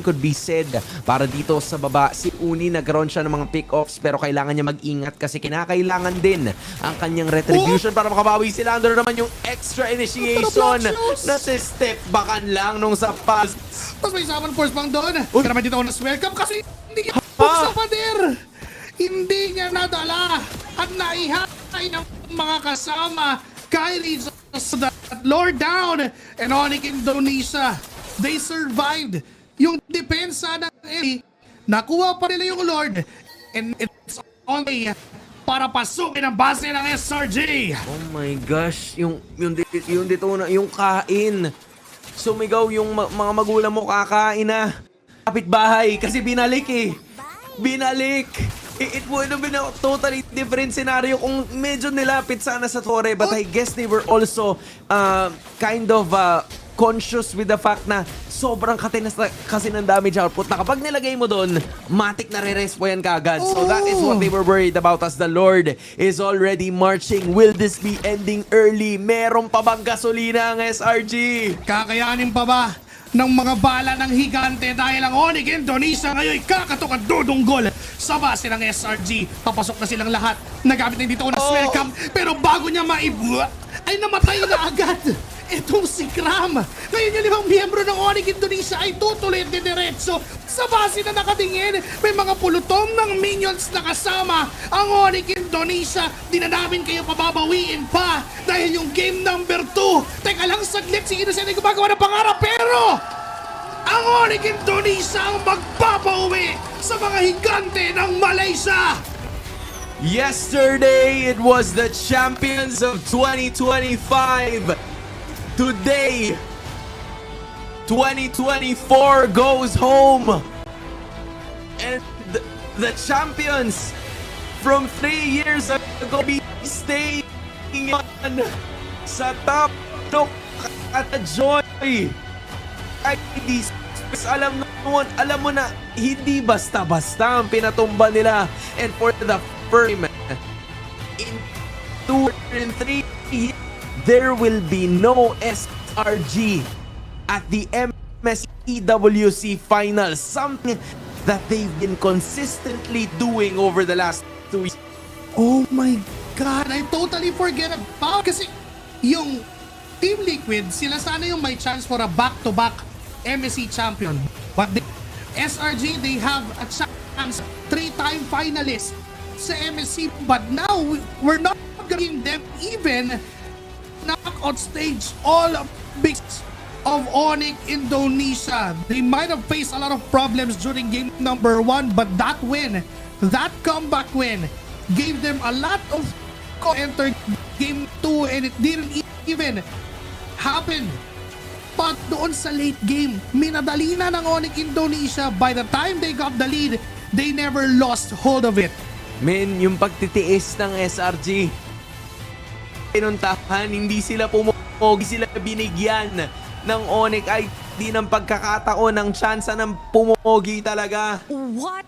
could be said para dito sa baba. Si Uni nagkaroon siya ng mga pick-offs pero kailangan niya mag-ingat kasi kinakailangan din ang kanyang retribution para makabawi sila. Andun naman yung extra initiation na si step backan lang nung sa pass. Tapos may summon force pang doon. Kaya naman dito ako nas-welcome kasi hindi niya sa pader. Hindi niya nadala at naihay ng mga kasama. Kylie just that Lord down and Onyx Indonesia. They survived. Yung depensa ng Ellie, nakuha pa nila yung Lord and it's only para pasukin ang base ng SRG. Oh my gosh, yung dito na, yung kain. Sumigaw yung mga magulang mo, kakain na. Kapitbahay kasi binalik eh. Binalik. It would have been a totally different scenario kung medyo nilapit sana sa Torre, but I guess they were also kind of conscious with the fact na sobrang katinas na kasi ng damage output na kapag nilagay mo doon, matik na re-respo yan kagad. So that is what they were worried about as the Lord is already marching. Will this be ending early? Meron pa bang gasolina ang SRG? Kakayanin pa ba ng mga bala ng higante dahil ang Onyx Indonesia ngayon kakatok at dudunggol sa base ng SRG. Papasok na silang lahat. Nagamit na dito ko na welcome. Pero bago niya maibua, ay namatay na agad. Itong si Kram. Ngayon yung limang miyembro ng Onyx Indonesia ay tutuloy at didiretso sa base na nakatingin. May mga pulutong ng minions na kasama ang Onyx Indonesia. Di na namin kayo pababawiin pa dahil yung game number 2. Teka lang saglit, si Innocent ay gumagawa ng pangarap pero ang Onyx Indonesia ang magpapauwi sa mga higante ng Malaysia. Yesterday, it was the champions of 2025. Today, 2024 goes home. And the champions from 3 years ago be staying on sa top. Look at the joy. Alam mo na hindi basta-basta ang pinatumba nila. And for the first time in 2 and 3 years, there will be no SRG at the MSEWC Finals. Something that they've been consistently doing over the last 2 years. Oh my God, I totally forget about kasi yung Team Liquid, sila sana yung may chance for a back-to-back MSC champion. But the SRG, they have a chance, 3-time finalist sa MSC. But now, we're not giving them even knockout stage all bigs of Onyx Indonesia. They might have faced a lot of problems during game number 1, but that win, that comeback win, gave them a lot of enter game 2 and it didn't even happen. But doon sa late game, minadali na ng Onyx Indonesia. By the time they got the lead, they never lost hold of it. Men, yung pagtitiis ng SRG, pinuntahan, hindi sila pumupogi, sila binigyan ng Onyx ay di ng pagkakataon ng tsansa ng pumogi talaga. What